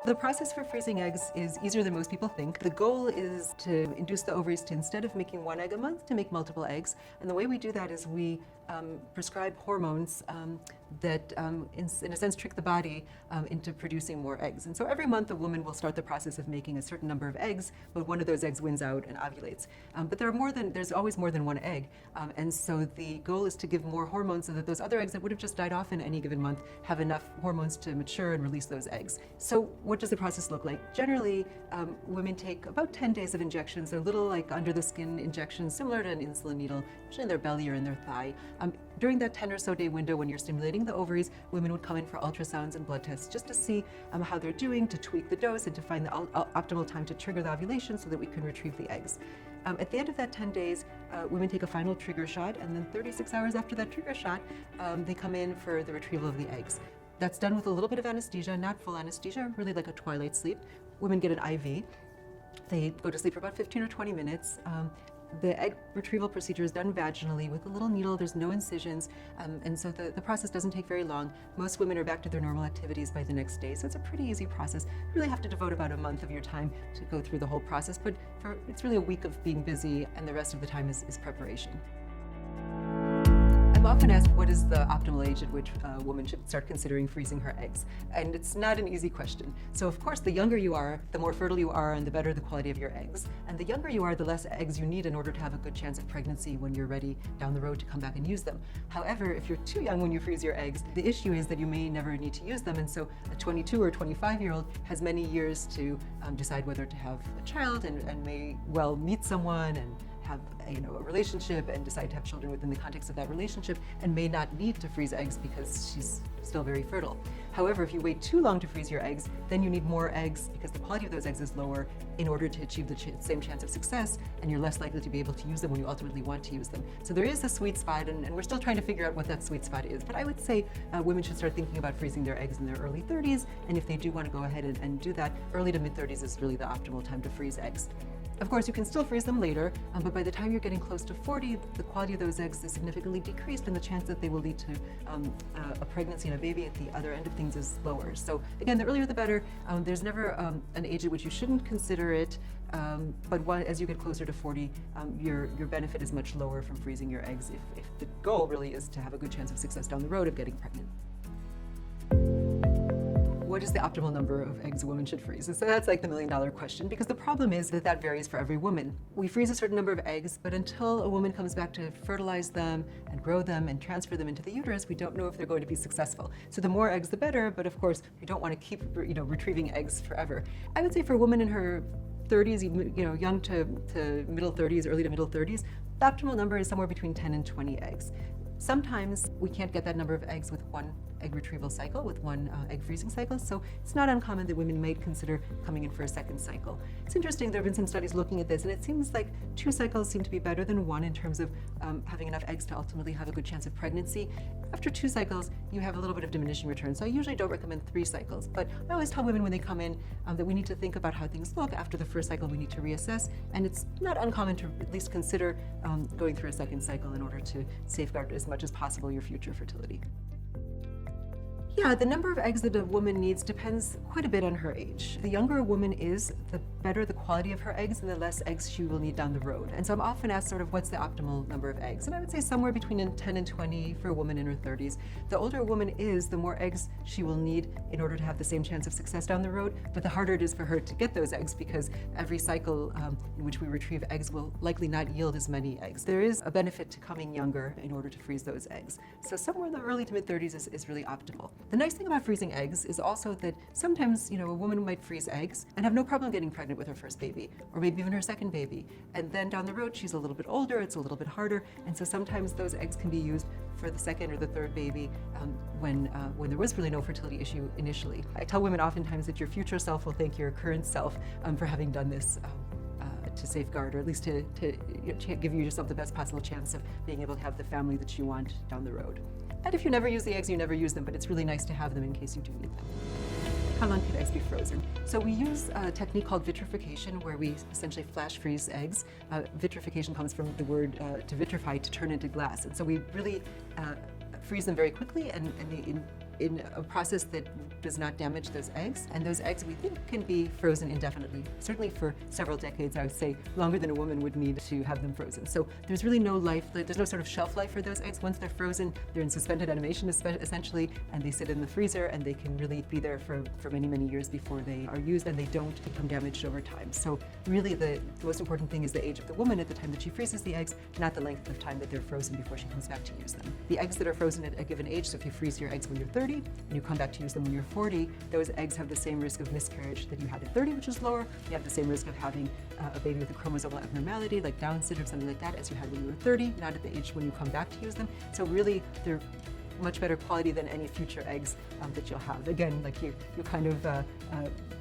The process for freezing eggs is easier than most people think. The goal is to induce the ovaries to, instead of making one egg a month, to make multiple eggs. And the way we do that is we prescribe hormones that, in a sense, trick the body into producing more eggs. And so every month a woman will start the process of making a certain number of eggs, but one of those eggs wins out and ovulates. But there's always more than one egg. And so the goal is to give more hormones so that those other eggs that would have just died off in any given month have enough hormones to mature and release those eggs. So what does the process look like? Generally, women take about 10 days of injections. They're little, like, under the skin injections, similar to an insulin needle, usually in their belly or in their thigh. During that 10 or so day window when you're stimulating the ovaries, women would come in for ultrasounds and blood tests just to see how they're doing, to tweak the dose, and to find the optimal time to trigger the ovulation so that we can retrieve the eggs. At the end of that 10 days, women take a final trigger shot, and then 36 hours after that trigger shot, they come in for the retrieval of the eggs. That's done with a little bit of anesthesia, not full anesthesia, really like a twilight sleep. Women get an IV. They go to sleep for about 15 or 20 minutes. The egg retrieval procedure is done vaginally with a little needle. There's no incisions, and so the process doesn't take very long. Most women are back to their normal activities by the next day, so it's a pretty easy process. You really have to devote about a month of your time to go through the whole process, but it's really a week of being busy, and the rest of the time is preparation. I'm often asked, what is the optimal age at which a woman should start considering freezing her eggs? And it's not an easy question. So of course, the younger you are, the more fertile you are, and the better the quality of your eggs. And the younger you are, the less eggs you need in order to have a good chance of pregnancy when you're ready down the road to come back and use them. However, if you're too young when you freeze your eggs, the issue is that you may never need to use them. And so a 22 or 25-year-old has many years to decide whether to have a child and may well meet someone and have a relationship and decide to have children within the context of that relationship, and may not need to freeze eggs because she's still very fertile. However, if you wait too long to freeze your eggs, then you need more eggs because the quality of those eggs is lower in order to achieve the same chance of success, and you're less likely to be able to use them when you ultimately want to use them. So there is a sweet spot, and we're still trying to figure out what that sweet spot is. But I would say women should start thinking about freezing their eggs in their early 30s, and if they do want to go ahead and do that, early to mid 30s is really the optimal time to freeze eggs. Of course, you can still freeze them later, but by the time you're getting close to 40, the quality of those eggs is significantly decreased, and the chance that they will lead to a pregnancy and a baby at the other end of things is lower. So again, the earlier the better. There's never an age at which you shouldn't consider it, but as you get closer to 40, your benefit is much lower from freezing your eggs if the goal really is to have a good chance of success down the road of getting pregnant. What is the optimal number of eggs a woman should freeze? So that's like the million-dollar question, because the problem is that varies for every woman. We freeze a certain number of eggs, but until a woman comes back to fertilize them and grow them and transfer them into the uterus, we don't know if they're going to be successful. So the more eggs, the better, but of course, we don't want to keep retrieving eggs forever. I would say for a woman in her 30s, young to middle 30s, early to middle 30s, the optimal number is somewhere between 10 and 20 eggs. Sometimes we can't get that number of eggs with one egg retrieval cycle, with one egg freezing cycle, so it's not uncommon that women might consider coming in for a second cycle. It's interesting, there have been some studies looking at this, and it seems like 2 cycles seem to be better than 1 in terms of having enough eggs to ultimately have a good chance of pregnancy. After 2 cycles, you have a little bit of diminishing returns, so I usually don't recommend 3 cycles, but I always tell women when they come in that we need to think about how things look. After the first cycle, we need to reassess, and it's not uncommon to at least consider going through a second cycle in order to safeguard as much as possible your future fertility. Yeah, the number of eggs that a woman needs depends quite a bit on her age. The younger a woman is, the better the quality of her eggs and the less eggs she will need down the road. And so I'm often asked what's the optimal number of eggs? And I would say somewhere between 10 and 20 for a woman in her 30s. The older a woman is, the more eggs she will need in order to have the same chance of success down the road, but the harder it is for her to get those eggs because every cycle in which we retrieve eggs will likely not yield as many eggs. There is a benefit to coming younger in order to freeze those eggs. So somewhere in the early to mid 30s is really optimal. The nice thing about freezing eggs is also that sometimes, a woman might freeze eggs and have no problem getting pregnant with her first baby, or maybe even her second baby. And then down the road, she's a little bit older, it's a little bit harder, and so sometimes those eggs can be used for the second or the third baby when there was really no fertility issue initially. I tell women oftentimes that your future self will thank your current self for having done this to safeguard, or at least to give yourself the best possible chance of being able to have the family that you want down the road. And if you never use the eggs, you never use them, but it's really nice to have them in case you do need them. How long can eggs be frozen? So we use a technique called vitrification, where we essentially flash freeze eggs. Vitrification comes from the word to vitrify, to turn into glass. And so we really freeze them very quickly, and in a process that does not damage those eggs. And those eggs, we think, can be frozen indefinitely, certainly for several decades. I would say longer than a woman would need to have them frozen. So there's really no life, there's no sort of shelf life for those eggs. Once they're frozen, they're in suspended animation essentially, and they sit in the freezer, and they can really be there for many, many years before they are used, and they don't become damaged over time. So really the most important thing is the age of the woman at the time that she freezes the eggs, not the length of time that they're frozen before she comes back to use them. The eggs that are frozen at a given age, so if you freeze your eggs when you're 30 and you come back to use them when you're 40, those eggs have the same risk of miscarriage that you had at 30, which is lower. You have the same risk of having a baby with a chromosomal abnormality like Down syndrome, something like that, as you had when you were 30, not at the age when you come back to use them. So really, they're much better quality than any future eggs that you'll have. Again, like you kind of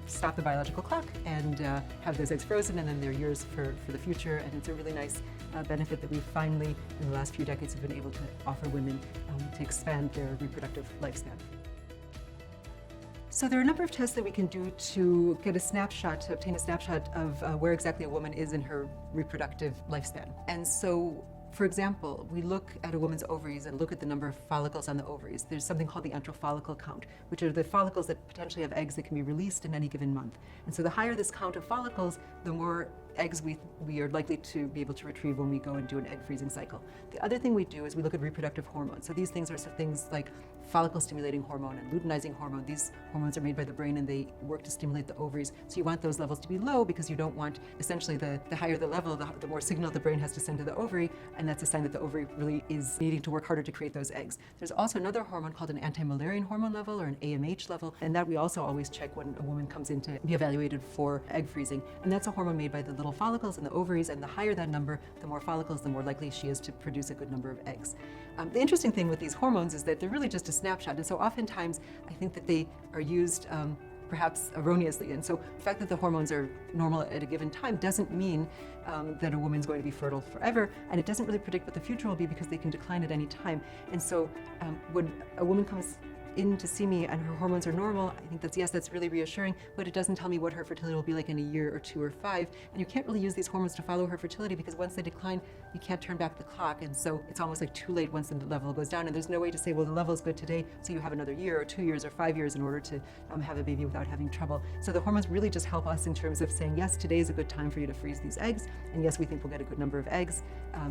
stop the biological clock and have those eggs frozen, and then they're yours for the future. And it's a really nice benefit that we finally, in the last few decades, have been able to offer women to expand their reproductive lifespan. So there are a number of tests that we can do to get a snapshot, to obtain a snapshot of where exactly a woman is in her reproductive lifespan. And so, for example, we look at a woman's ovaries and look at the number of follicles on the ovaries. There's something called the antral follicle count, which are the follicles that potentially have eggs that can be released in any given month. And so the higher this count of follicles, the more eggs we are likely to be able to retrieve when we go and do an egg freezing cycle. The other thing we do is we look at reproductive hormones. So these things are things like follicle stimulating hormone and luteinizing hormone. These hormones are made by the brain and they work to stimulate the ovaries. So you want those levels to be low because you don't want, essentially, the higher the level, the more signal the brain has to send to the ovary, and that's a sign that the ovary really is needing to work harder to create those eggs. There's also another hormone called an anti-Mullerian hormone level, or an AMH level, and that we also always check when a woman comes in to be evaluated for egg freezing. And that's a hormone made by the little follicles in the ovaries, and the higher that number, the more follicles, the more likely she is to produce a good number of eggs. The interesting thing with these hormones is that they're really just a snapshot, and so oftentimes I think that they are used perhaps erroneously. And so the fact that the hormones are normal at a given time doesn't mean that a woman's going to be fertile forever, and it doesn't really predict what the future will be because they can decline at any time. And so when a woman comes in to see me and her hormones are normal, I think that's really reassuring, but it doesn't tell me what her fertility will be like in a year or 2 or 5. And you can't really use these hormones to follow her fertility because once they decline, you can't turn back the clock. And so it's almost like too late once the level goes down. And there's no way to say, well, the level is good today, so you have another year or 2 years or 5 years in order to have a baby without having trouble. So the hormones really just help us in terms of saying, yes, today is a good time for you to freeze these eggs. And yes, we think we'll get a good number of eggs,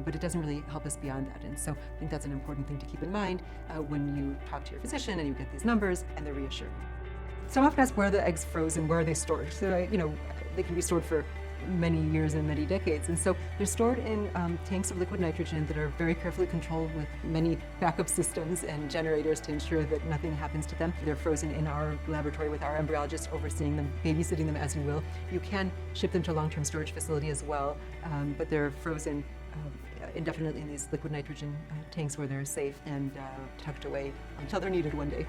but it doesn't really help us beyond that. And so I think that's an important thing to keep in mind when you talk to your physician and you get these numbers, and they're reassuring. So I'm often asked where are the eggs frozen, where are they stored? So they can be stored for many years and many decades. And so they're stored in tanks of liquid nitrogen that are very carefully controlled with many backup systems and generators to ensure that nothing happens to them. They're frozen in our laboratory with our embryologist overseeing them, babysitting them as you will. You can ship them to a long-term storage facility as well, but they're frozen indefinitely in these liquid nitrogen tanks where they're safe and tucked away until they're needed one day.